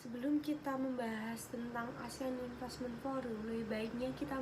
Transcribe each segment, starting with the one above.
Sebelum kita membahas tentang ASEAN Investment Forum, lebih baiknya kita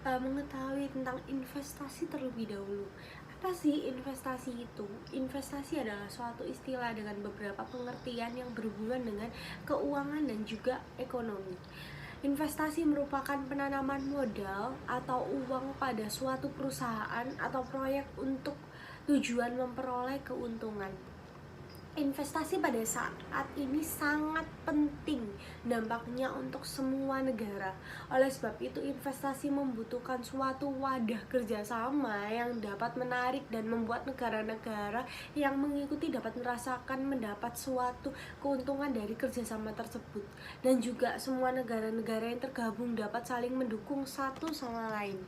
mengetahui tentang investasi terlebih dahulu. Apa sih investasi itu? Investasi adalah suatu istilah dengan beberapa pengertian yang berhubungan dengan keuangan dan juga ekonomi. Investasi merupakan penanaman modal atau uang pada suatu perusahaan atau proyek untuk tujuan memperoleh keuntungan. Investasi pada saat ini sangat penting dampaknya untuk semua negara. Oleh sebab itu, investasi membutuhkan suatu wadah kerjasama yang dapat menarik dan membuat negara-negara yang mengikuti dapat merasakan mendapat suatu keuntungan dari kerjasama tersebut. Dan juga semua negara-negara yang tergabung dapat saling mendukung satu sama lain.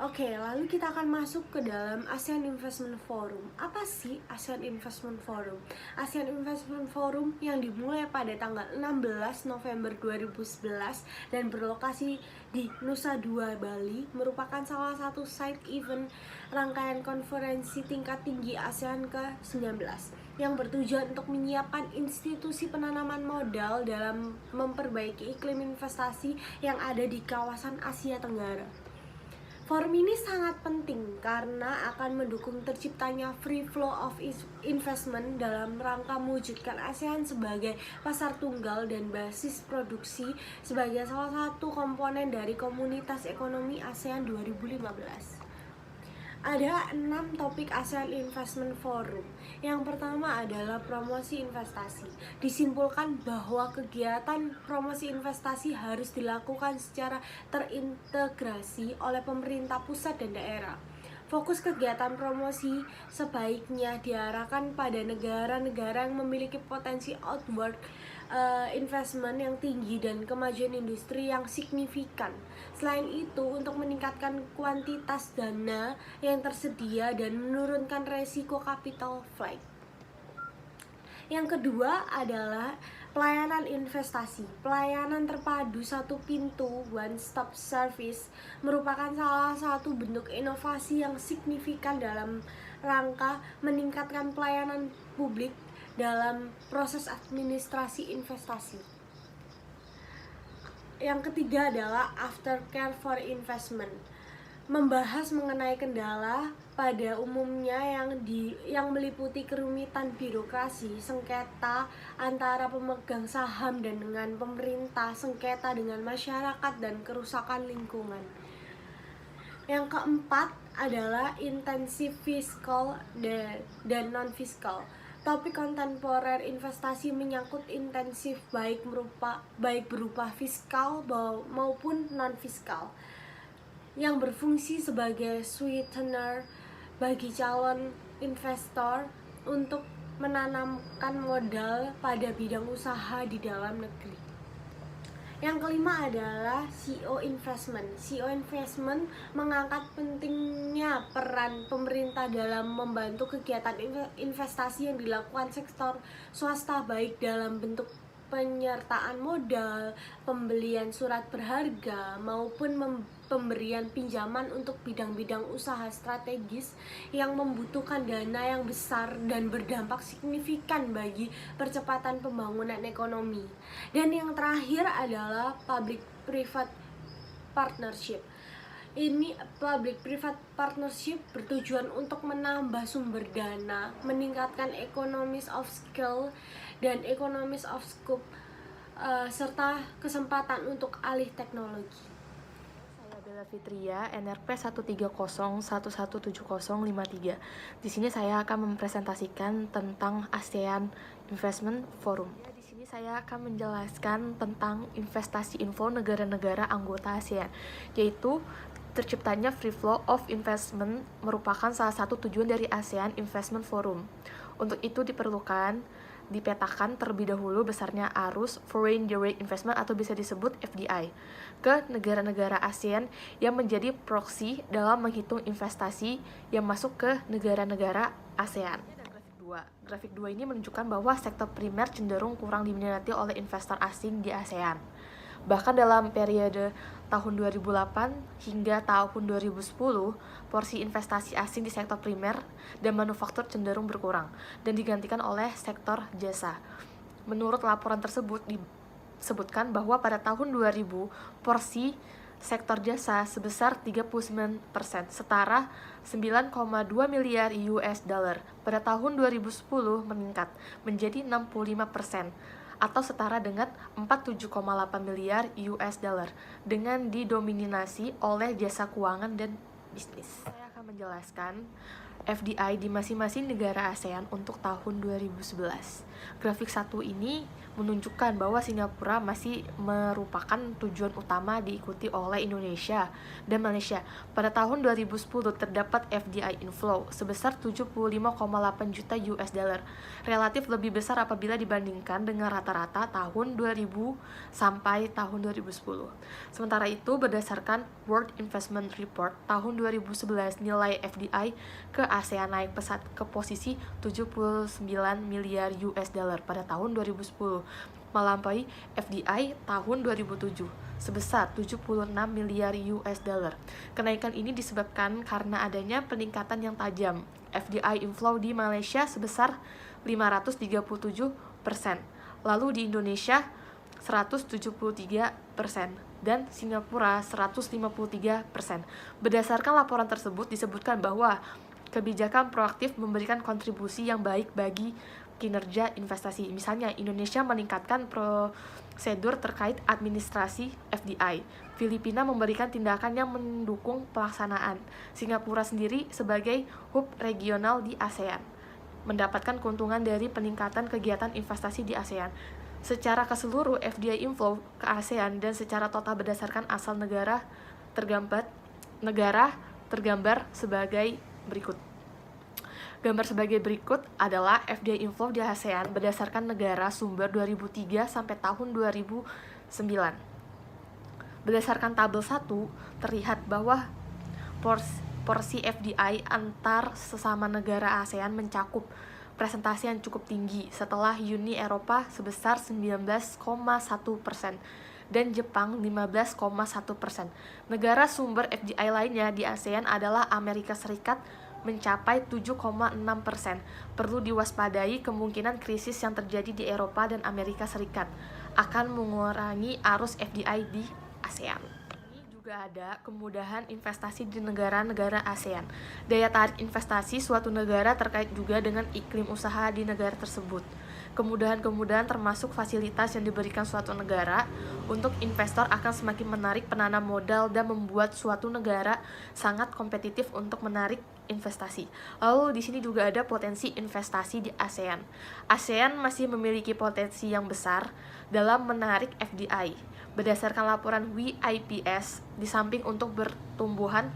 Oke, lalu kita akan masuk ke dalam ASEAN Investment Forum. Apa sih ASEAN Investment Forum? ASEAN Investment Forum yang dimulai pada tanggal 16 November 2011 dan berlokasi di Nusa Dua, Bali, merupakan salah satu side event rangkaian konferensi tingkat tinggi ASEAN ke-19 yang bertujuan untuk menyiapkan institusi penanaman modal dalam memperbaiki iklim investasi yang ada di kawasan Asia Tenggara. Forum ini sangat penting karena akan mendukung terciptanya free flow of investment dalam rangka mewujudkan ASEAN sebagai pasar tunggal dan basis produksi sebagai salah satu komponen dari Komunitas Ekonomi ASEAN 2015. Ada 6 topik ASEAN Investment Forum. Yang pertama adalah promosi investasi. Disimpulkan bahwa kegiatan promosi investasi harus dilakukan secara terintegrasi oleh pemerintah pusat dan daerah. Fokus kegiatan promosi sebaiknya diarahkan pada negara-negara yang memiliki potensi outward investment yang tinggi dan kemajuan industri yang signifikan. Selain itu, untuk meningkatkan kuantitas dana yang tersedia dan menurunkan resiko capital flight. Yang kedua adalah pelayanan investasi. Pelayanan terpadu satu pintu (one stop service) merupakan salah satu bentuk inovasi yang signifikan dalam rangka meningkatkan pelayanan publik dalam proses administrasi investasi. Yang ketiga adalah aftercare for investment, membahas mengenai kendala pada umumnya yang meliputi kerumitan birokrasi, sengketa antara pemegang saham dan dengan pemerintah, sengketa dengan masyarakat, dan kerusakan lingkungan. Yang keempat adalah intensif fiskal dan non-fiskal. Topik kontemporer investasi menyangkut intensif baik berupa fiskal maupun non-fiskal, yang berfungsi sebagai sweetener bagi calon investor untuk menanamkan modal pada bidang usaha di dalam negeri. Yang kelima adalah CEO Investment. CEO Investment mengangkat pentingnya peran pemerintah dalam membantu kegiatan investasi yang dilakukan sektor swasta, baik dalam bentuk penyertaan modal, pembelian surat berharga, maupun pemberian pinjaman untuk bidang-bidang usaha strategis yang membutuhkan dana yang besar dan berdampak signifikan bagi percepatan pembangunan ekonomi. Dan yang terakhir adalah public-private partnership. Ini public-private partnership bertujuan untuk menambah sumber dana, meningkatkan economies of scale dan economies of scope, serta kesempatan untuk alih teknologi. Saya Bella Fitria, NRP 130117053. Di sini saya akan mempresentasikan tentang ASEAN Investment Forum. Di sini saya akan menjelaskan tentang investasi info negara-negara anggota ASEAN, yaitu terciptanya free flow of investment merupakan salah satu tujuan dari ASEAN Investment Forum. Untuk itu dipetakan terlebih dahulu besarnya arus foreign direct investment atau bisa disebut FDI ke negara-negara ASEAN yang menjadi proksi dalam menghitung investasi yang masuk ke negara-negara ASEAN. Grafik 2 ini menunjukkan bahwa sektor primer cenderung kurang diminati oleh investor asing di ASEAN. Bahkan dalam periode tahun 2008 hingga tahun 2010, porsi investasi asing di sektor primer dan manufaktur cenderung berkurang dan digantikan oleh sektor jasa. Menurut laporan tersebut disebutkan bahwa pada tahun 2000 porsi sektor jasa sebesar 39%, setara 9,2 miliar US dollar. Pada tahun 2010 meningkat menjadi 65%, atau setara dengan 47,8 miliar US dollar, dengan didominasi oleh jasa keuangan dan bisnis. Saya akan menjelaskan FDI di masing-masing negara ASEAN untuk tahun 2011. Grafik 1 ini menunjukkan bahwa Singapura masih merupakan tujuan utama diikuti oleh Indonesia dan Malaysia. Pada tahun 2010 terdapat FDI inflow sebesar 75,8 juta US dollar, relatif lebih besar apabila dibandingkan dengan rata-rata tahun 2000 sampai tahun 2010. Sementara itu, berdasarkan World Investment Report tahun 2011, nilai FDI ke ASEAN naik pesat ke posisi 79 miliar US dollar pada tahun 2010, melampaui FDI tahun 2007 sebesar 76 miliar US dollar. Kenaikan ini disebabkan karena adanya peningkatan yang tajam FDI inflow di Malaysia sebesar 537%, lalu di Indonesia 173%, dan Singapura 153%. Berdasarkan laporan tersebut disebutkan bahwa kebijakan proaktif memberikan kontribusi yang baik bagi kinerja investasi. Misalnya, Indonesia meningkatkan prosedur terkait administrasi FDI. Filipina memberikan tindakan yang mendukung pelaksanaan. Singapura sendiri sebagai hub regional di ASEAN mendapatkan keuntungan dari peningkatan kegiatan investasi di ASEAN. Secara keseluruhan, FDI inflow ke ASEAN dan secara total berdasarkan asal negara tergambar sebagai berikut. Gambar sebagai berikut adalah FDI inflow di ASEAN berdasarkan negara sumber 2003 sampai tahun 2009. Berdasarkan tabel 1, terlihat bahwa porsi FDI antar sesama negara ASEAN mencakup presentasi yang cukup tinggi setelah Uni Eropa sebesar 19,1% dan Jepang 15,1%. Negara sumber FDI lainnya di ASEAN adalah Amerika Serikat mencapai 7,6%. Perlu diwaspadai kemungkinan krisis yang terjadi di Eropa dan Amerika Serikat akan mengurangi arus FDI di ASEAN. Juga ada kemudahan investasi di negara-negara ASEAN. Daya tarik investasi suatu negara terkait juga dengan iklim usaha di negara tersebut. Kemudahan-kemudahan termasuk fasilitas yang diberikan suatu negara untuk investor akan semakin menarik penanam modal dan membuat suatu negara sangat kompetitif untuk menarik investasi. Lalu di sini juga ada potensi investasi di ASEAN. ASEAN masih memiliki potensi yang besar dalam menarik FDI. Berdasarkan laporan WIPS, di samping untuk pertumbuhan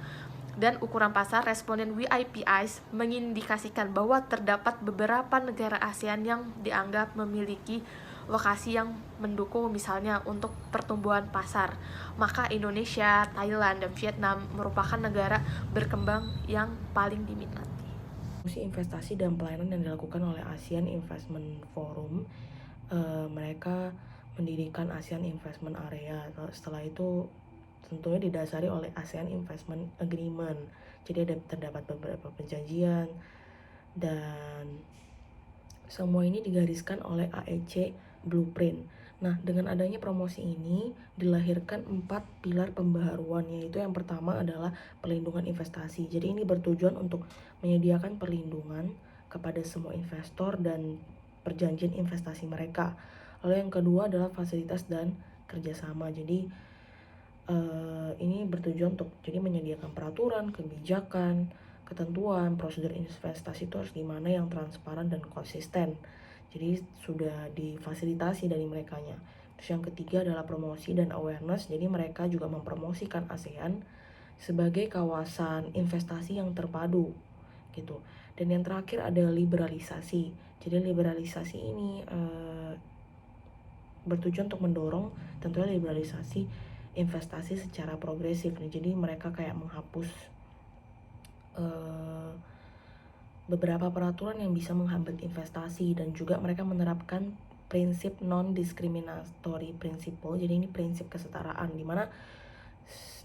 dan ukuran pasar, responden WIPS mengindikasikan bahwa terdapat beberapa negara ASEAN yang dianggap memiliki lokasi yang mendukung, misalnya untuk pertumbuhan pasar. Maka Indonesia, Thailand, dan Vietnam merupakan negara berkembang yang paling diminati. Investasi dan pelayanan yang dilakukan oleh ASEAN Investment Forum, mereka mendirikan ASEAN Investment Area. Setelah itu tentunya didasari oleh ASEAN Investment Agreement. Jadi terdapat beberapa perjanjian dan semua ini digariskan oleh AEC Blueprint. Nah, dengan adanya promosi ini dilahirkan 4 pilar pembaharuan, yaitu yang pertama adalah perlindungan investasi. Jadi ini bertujuan untuk menyediakan perlindungan kepada semua investor dan perjanjian investasi mereka. Lalu yang kedua adalah fasilitas dan kerjasama. Jadi ini bertujuan untuk jadi menyediakan peraturan, kebijakan, ketentuan, prosedur investasi itu harus gimana yang transparan dan konsisten. Jadi sudah difasilitasi dari merekanya. Terus yang ketiga adalah promosi dan awareness. Jadi mereka juga mempromosikan ASEAN sebagai kawasan investasi yang terpadu gitu. Dan yang terakhir ada liberalisasi. Jadi liberalisasi ini bertujuan untuk mendorong tentunya liberalisasi investasi secara progresif. Jadi mereka kayak menghapus beberapa peraturan yang bisa menghambat investasi, dan juga mereka menerapkan prinsip non-discriminatory principle. Jadi ini prinsip kesetaraan, dimana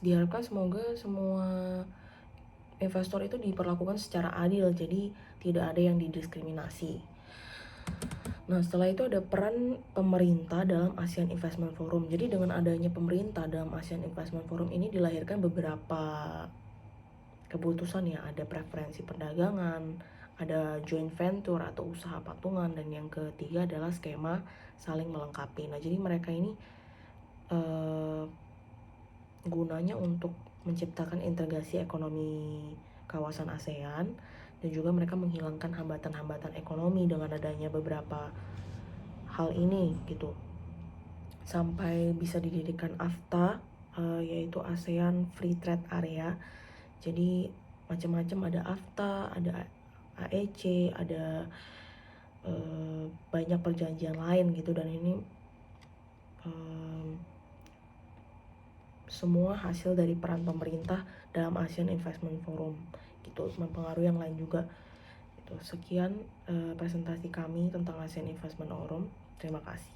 diharapkan semoga semua investor itu diperlakukan secara adil, jadi tidak ada yang didiskriminasi. Nah, setelah itu ada peran pemerintah dalam ASEAN Investment Forum. Jadi dengan adanya pemerintah dalam ASEAN Investment Forum ini dilahirkan beberapa keputusan ya, ada preferensi perdagangan, ada joint venture atau usaha patungan, dan yang ketiga adalah skema saling melengkapi. Nah, jadi mereka ini gunanya untuk menciptakan integrasi ekonomi kawasan ASEAN, dan juga mereka menghilangkan hambatan-hambatan ekonomi dengan adanya beberapa hal ini gitu, sampai bisa didirikan AFTA, yaitu ASEAN Free Trade Area. Jadi macam-macam, ada AFTA, ada AEC, ada banyak perjanjian lain gitu, dan ini semua hasil dari peran pemerintah dalam ASEAN Investment Forum gitu, mempengaruhi yang lain juga gitu. Sekian presentasi kami tentang ASEAN Investment Forum. Terima kasih.